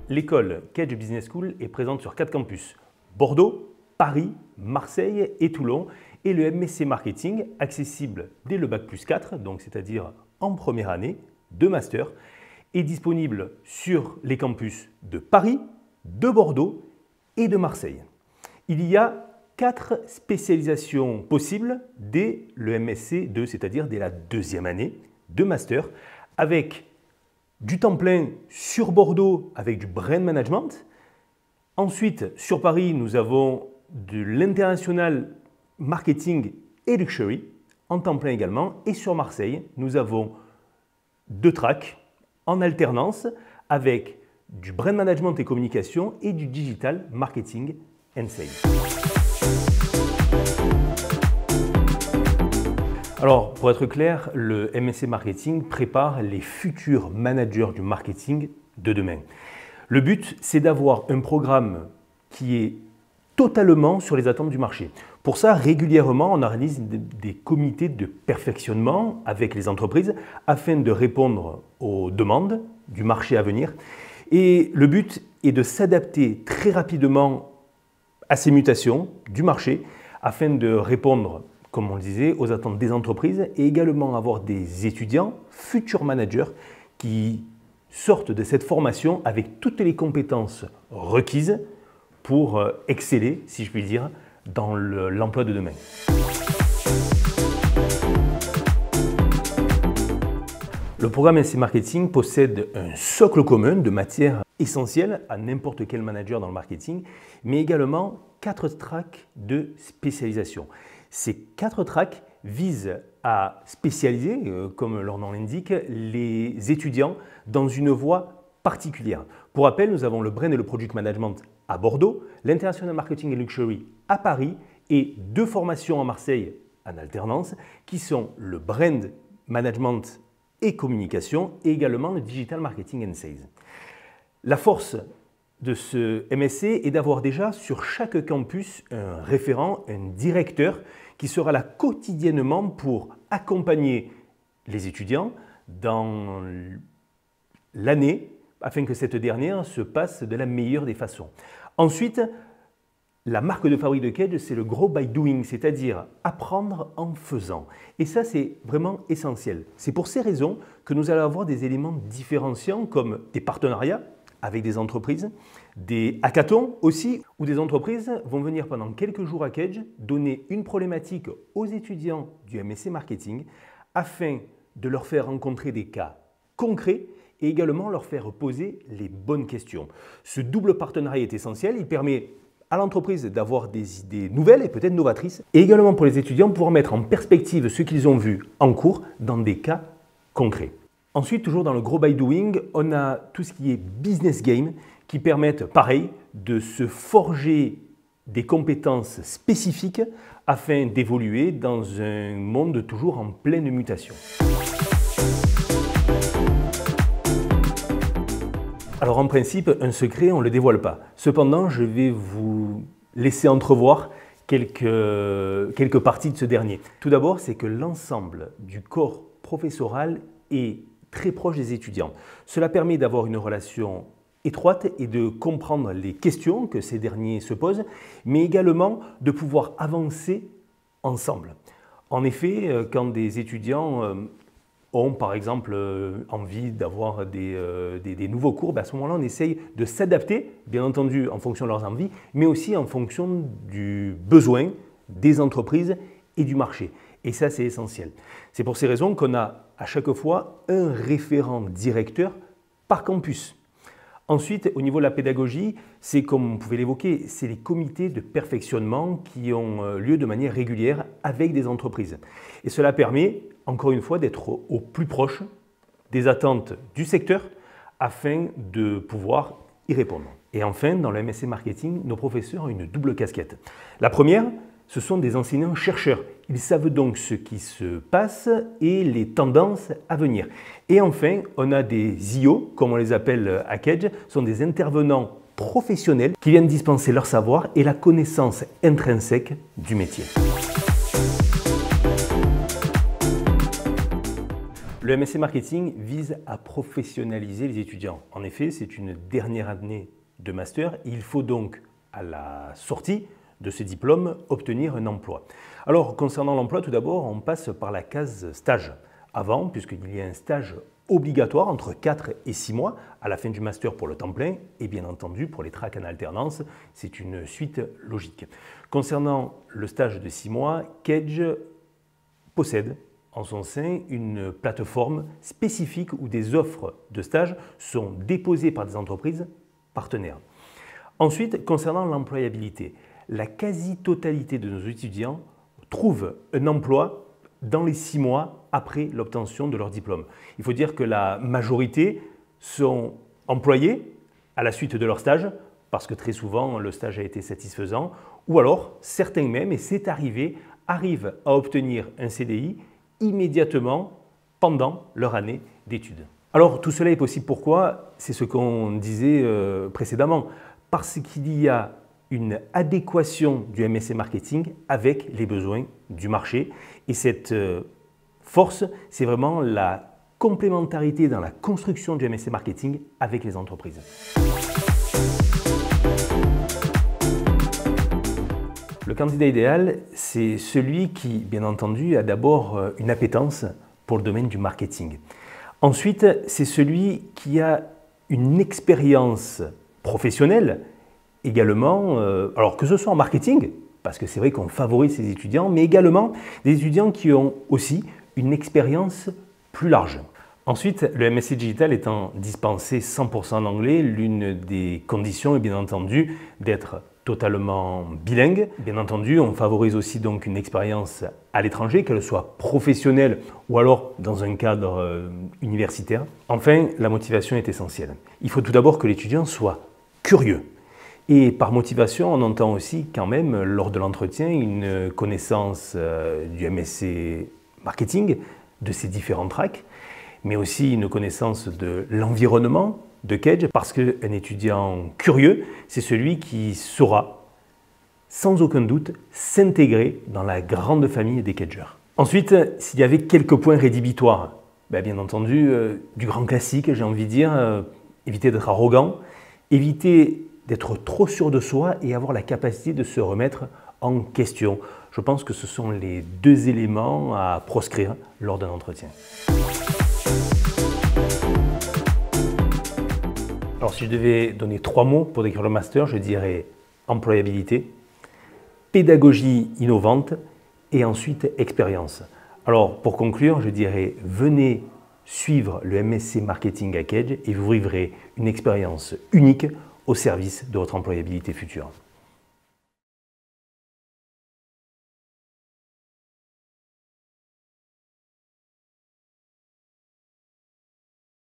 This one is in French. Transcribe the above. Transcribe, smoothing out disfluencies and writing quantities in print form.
L'école Kedge Business School est présente sur 4 campus, Bordeaux, Paris, Marseille et Toulon, et le MSc Marketing, accessible dès le Bac plus 4, donc c'est-à-dire en première année de master, est disponible sur les campus de Paris, de Bordeaux et de Marseille. Il y a 4 spécialisations possibles dès le MSc 2, c'est-à-dire dès la deuxième année de master, avec du temps plein sur Bordeaux avec du brand management. Ensuite, sur Paris, nous avons de l'international marketing et luxury en temps plein également. Et sur Marseille, nous avons 2 tracks en alternance avec du brand management et communication et du digital marketing and sales. Alors, pour être clair, le MSc Marketing prépare les futurs managers du marketing de demain. Le but, c'est d'avoir un programme qui est totalement sur les attentes du marché. Pour ça, régulièrement, on organise des comités de perfectionnement avec les entreprises afin de répondre aux demandes du marché à venir. Et le but est de s'adapter très rapidement à ces mutations du marché afin de répondre, comme on le disait, aux attentes des entreprises et également avoir des étudiants, futurs managers, qui sortent de cette formation avec toutes les compétences requises pour exceller, si je puis dire, dans l'emploi de demain. Le programme MSc Marketing possède un socle commun de matières essentielles à n'importe quel manager dans le marketing, mais également 4 tracks de spécialisation. Ces 4 tracks visent à spécialiser, comme leur nom l'indique, les étudiants dans une voie particulière. Pour rappel, nous avons le Brand et le Product Management à Bordeaux, l'International Marketing and Luxury à Paris et 2 formations à Marseille en alternance qui sont le Brand Management et Communication et également le Digital Marketing and Sales. La force de ce MSc est d'avoir déjà sur chaque campus un référent, un directeur qui sera là quotidiennement pour accompagner les étudiants dans l'année afin que cette dernière se passe de la meilleure des façons. Ensuite, la marque de fabrique de Kedge, c'est le Grow by Doing, c'est-à-dire apprendre en faisant. Et ça, c'est vraiment essentiel. C'est pour ces raisons que nous allons avoir des éléments différenciants comme des partenariats avec des entreprises, des hackathons aussi, où des entreprises vont venir pendant quelques jours à Kedge donner une problématique aux étudiants du MSc Marketing afin de leur faire rencontrer des cas concrets et également leur faire poser les bonnes questions. Ce double partenariat est essentiel, il permet à l'entreprise d'avoir des idées nouvelles et peut-être novatrices, et également pour les étudiants pouvoir mettre en perspective ce qu'ils ont vu en cours dans des cas concrets. Ensuite, toujours dans le Grow by Doing, on a tout ce qui est business game qui permettent, pareil, de se forger des compétences spécifiques afin d'évoluer dans un monde toujours en pleine mutation. Alors en principe, un secret, on ne le dévoile pas. Cependant, je vais vous laisser entrevoir quelques parties de ce dernier. Tout d'abord, c'est que l'ensemble du corps professoral est très proche des étudiants. Cela permet d'avoir une relation étroite et de comprendre les questions que ces derniers se posent, mais également de pouvoir avancer ensemble. En effet, quand des étudiants ont par exemple envie d'avoir des nouveaux cours, à ce moment-là, on essaye de s'adapter, bien entendu en fonction de leurs envies, mais aussi en fonction du besoin des entreprises et du marché. Et ça, c'est essentiel. C'est pour ces raisons qu'on a à chaque fois un référent directeur par campus. Ensuite, au niveau de la pédagogie, c'est comme vous pouvez l'évoquer, c'est les comités de perfectionnement qui ont lieu de manière régulière avec des entreprises. Et cela permet, encore une fois, d'être au plus proche des attentes du secteur afin de pouvoir y répondre. Et enfin, dans le MSc Marketing, nos professeurs ont une double casquette. La première, ce sont des enseignants-chercheurs. Ils savent donc ce qui se passe et les tendances à venir. Et enfin, on a des IO, comme on les appelle à Kedge, sont des intervenants professionnels qui viennent dispenser leur savoir et la connaissance intrinsèque du métier. Le MSc Marketing vise à professionnaliser les étudiants. En effet, c'est une dernière année de master. Il faut donc, à la sortie de ce diplôme, obtenir un emploi. Alors, concernant l'emploi, tout d'abord, on passe par la case stage. Avant, puisqu'il y a un stage obligatoire entre 4 et 6 mois à la fin du master pour le temps plein et bien entendu pour les tracks en alternance, c'est une suite logique. Concernant le stage de 6 mois, Kedge possède en son sein une plateforme spécifique où des offres de stage sont déposées par des entreprises partenaires. Ensuite, concernant l'employabilité, la quasi-totalité de nos étudiants trouvent un emploi dans les 6 mois après l'obtention de leur diplôme. Il faut dire que la majorité sont employés à la suite de leur stage, parce que très souvent le stage a été satisfaisant, ou alors certains même, et c'est arrivé, arrivent à obtenir un CDI immédiatement pendant leur année d'études. Alors tout cela est possible pourquoi? C'est ce qu'on disait précédemment, parce qu'il y a une adéquation du MSc Marketing avec les besoins du marché. Et cette force, c'est vraiment la complémentarité dans la construction du MSc Marketing avec les entreprises. Le candidat idéal, c'est celui qui, bien entendu, a d'abord une appétence pour le domaine du marketing. Ensuite, c'est celui qui a une expérience professionnelle également, alors que ce soit en marketing, parce que c'est vrai qu'on favorise ces étudiants, mais également des étudiants qui ont aussi une expérience plus large. Ensuite, le MSc Digital étant dispensé 100% en anglais, l'une des conditions est bien entendu d'être totalement bilingue. Bien entendu, on favorise aussi donc une expérience à l'étranger, qu'elle soit professionnelle ou alors dans un cadre universitaire. Enfin, la motivation est essentielle. Il faut tout d'abord que l'étudiant soit curieux. Et par motivation, on entend aussi quand même, lors de l'entretien, une connaissance du MSc Marketing, de ses différents tracks, mais aussi une connaissance de l'environnement de Kedge, parce qu'un étudiant curieux, c'est celui qui saura, sans aucun doute, s'intégrer dans la grande famille des Kedgers. Ensuite, s'il y avait quelques points rédhibitoires, bien entendu, du grand classique, j'ai envie de dire, éviter d'être arrogant, éviter d'être trop sûr de soi et avoir la capacité de se remettre en question. Je pense que ce sont les deux éléments à proscrire lors d'un entretien. Alors si je devais donner 3 mots pour décrire le master, je dirais employabilité, pédagogie innovante et ensuite expérience. Alors pour conclure, je dirais venez suivre le MSc Marketing à Kedge et vous vivrez une expérience unique au service de votre employabilité future.